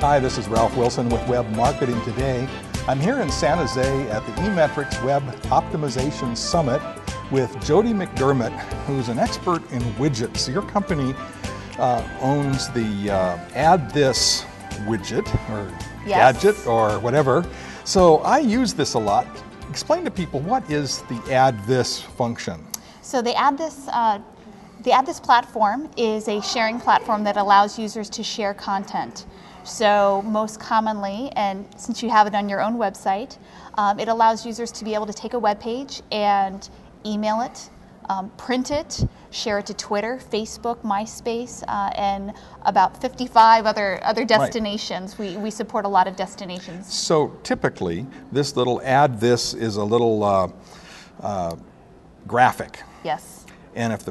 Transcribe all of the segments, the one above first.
Hi, this is Ralph Wilson with Web Marketing Today. I'm here in San Jose at the eMetrics Web Optimization Summit with Jodi McDermott, who's an expert in widgets. Your company owns the AddThis widget, or gadget, or whatever. So I use this a lot. Explain to people, what is the AddThis function? So the AddThis platform is a sharing platform that allows users to share content. So most commonly, and since you have it on your own website, it allows users to be able to take a web page and email it, print it, share it to Twitter, Facebook, MySpace, and about 55 other destinations. Right. We support a lot of destinations. So typically, this little AddThis is a little graphic. Yes. And if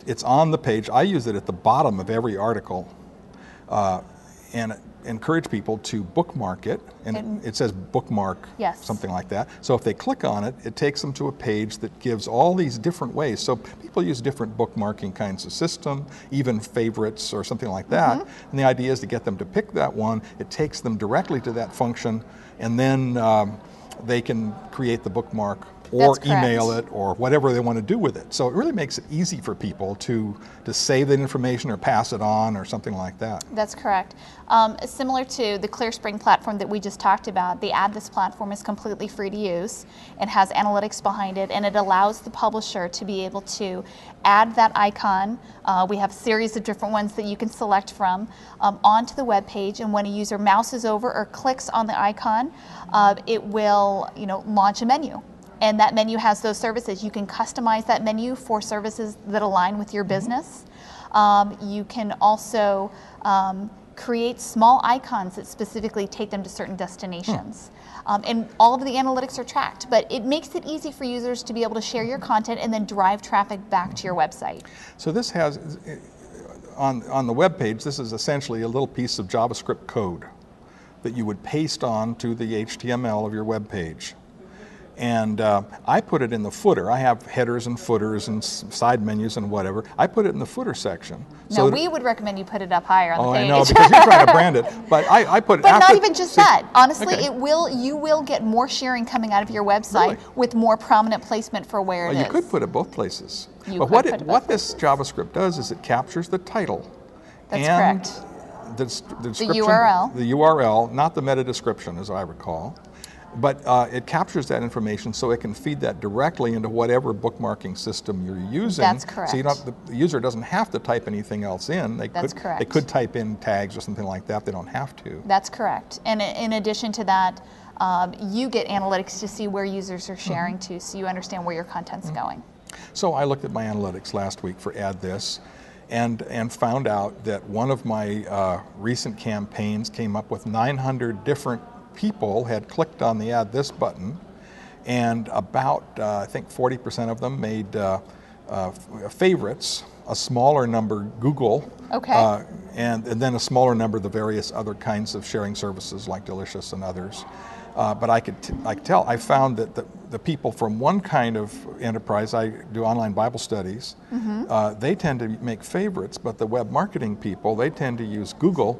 it's on the page, I use it at the bottom of every article, and encourage people to bookmark it, and it says bookmark, yes, something like that. So if they click on it, it takes them to a page that gives all these different ways. So people use different bookmarking kinds of system, even favorites or something like that. Mm-hmm. And the idea is to get them to pick that one. It takes them directly to that function, and then they can create the bookmark or email it or whatever they want to do with it. So it really makes it easy for people to save that information or pass it on or something like that. That's correct. Similar to the ClearSpring platform that we just talked about, the AddThis platform is completely free to use. It has analytics behind it, and it allows the publisher to be able to add that icon. We have a series of different ones that you can select from onto the web page, and when a user mouses over or clicks on the icon, it will launch a menu. And that menu has those services. You can customize that menu for services that align with your business. You can also create small icons that specifically take them to certain destinations. And all of the analytics are tracked, but it makes it easy for users to be able to share your content and then drive traffic back to your website. So this has, on the web page, this is essentially a little piece of JavaScript code that you would paste on to the HTML of your web page. And I put it in the footer. I have headers and footers and side menus and whatever. I put it in the footer section. No, we would recommend you put it up higher on the page. I know, because you're trying to brand it. But I put it. But not even just that. Honestly, you will get more sharing coming out of your website with more prominent placement for where it is. You could put it both places. But what this JavaScript does is it captures the title. That's correct. The description, the URL. The URL, not the meta description, as I recall. But it captures that information so it can feed that directly into whatever bookmarking system you're using. That's correct. So the user doesn't have to type anything else in. That's correct. They could type in tags or something like that. They don't have to. That's correct. And in addition to that, you get analytics to see where users are sharing to, so you understand where your content's going. So I looked at my analytics last week for AddThis, and found out that one of my recent campaigns came up with 900 different people had clicked on the AddThis button, and about I think 40% of them made favorites, a smaller number Google, and then a smaller number the various other kinds of sharing services like Delicious and others. But I found that the people from one kind of enterprise, I do online Bible studies, they tend to make favorites, but the web marketing people, they tend to use Google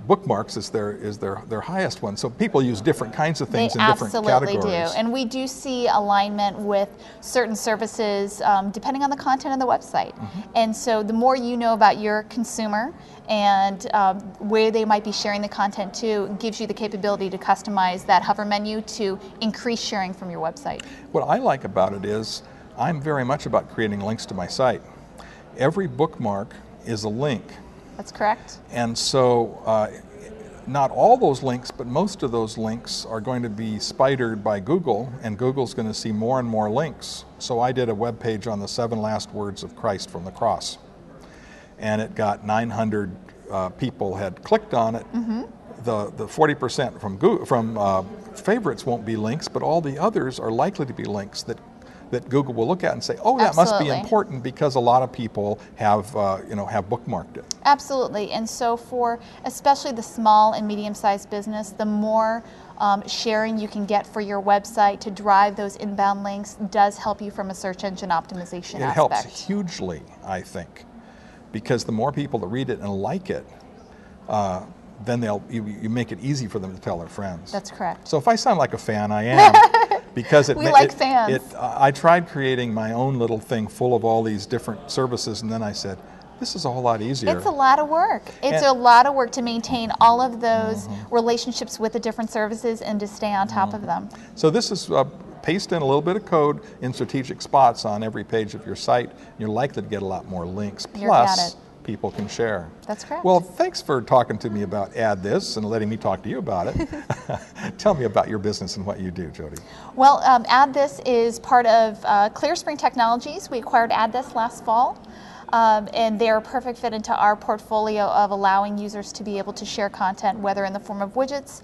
bookmarks as their highest one. So people use different kinds of things in different categories. They absolutely do. And we do see alignment with certain services depending on the content of the website. And so the more you know about your consumer and where they might be sharing the content to, gives you the capability to customize that hover menu to increase sharing from your website. What I like about it is I'm very much about creating links to my site. Every bookmark is a link. That's correct. And so not all those links, but most of those links are going to be spidered by Google, and Google's going to see more and more links. So I did a web page on the 7 last words of Christ from the cross, and it got 900 people had clicked on it. The 40% from Google, from favorites won't be links, but all the others are likely to be links that Google will look at and say, oh, that must be important because a lot of people have have bookmarked it. Absolutely. And so for especially the small and medium-sized business, the more sharing you can get for your website to drive those inbound links does help you from a search engine optimization aspect. It helps hugely, I think, because the more people that read it and like it, then you make it easy for them to tell their friends. That's correct. So if I sound like a fan, I am. Because we like fans. I tried creating my own little thing full of all these different services, and then I said, this is a whole lot easier. It's a lot of work. It's a lot of work to maintain all of those relationships with the different services and to stay on top of them. So this is paste in a little bit of code in strategic spots on every page of your site. You're likely to get a lot more links. Plus, people can share. That's correct. Well, thanks for talking to me about AddThis and letting me talk to you about it. Tell me about your business and what you do, Jodi. Well, AddThis is part of ClearSpring Technologies. We acquired AddThis last fall. And they're a perfect fit into our portfolio of allowing users to be able to share content, whether in the form of widgets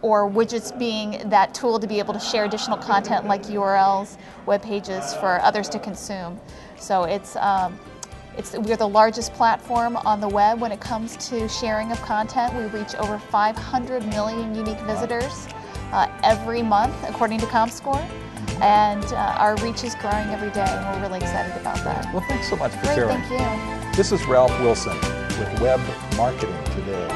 or widgets being that tool to be able to share additional content like URLs, web pages for others to consume. So we're the largest platform on the web when it comes to sharing of content. We reach over 500 million unique visitors every month, according to ComScore. And our reach is growing every day, and we're really excited about that. Well, thanks so much for sharing. Thank you. This is Ralph Wilson with Web Marketing Today.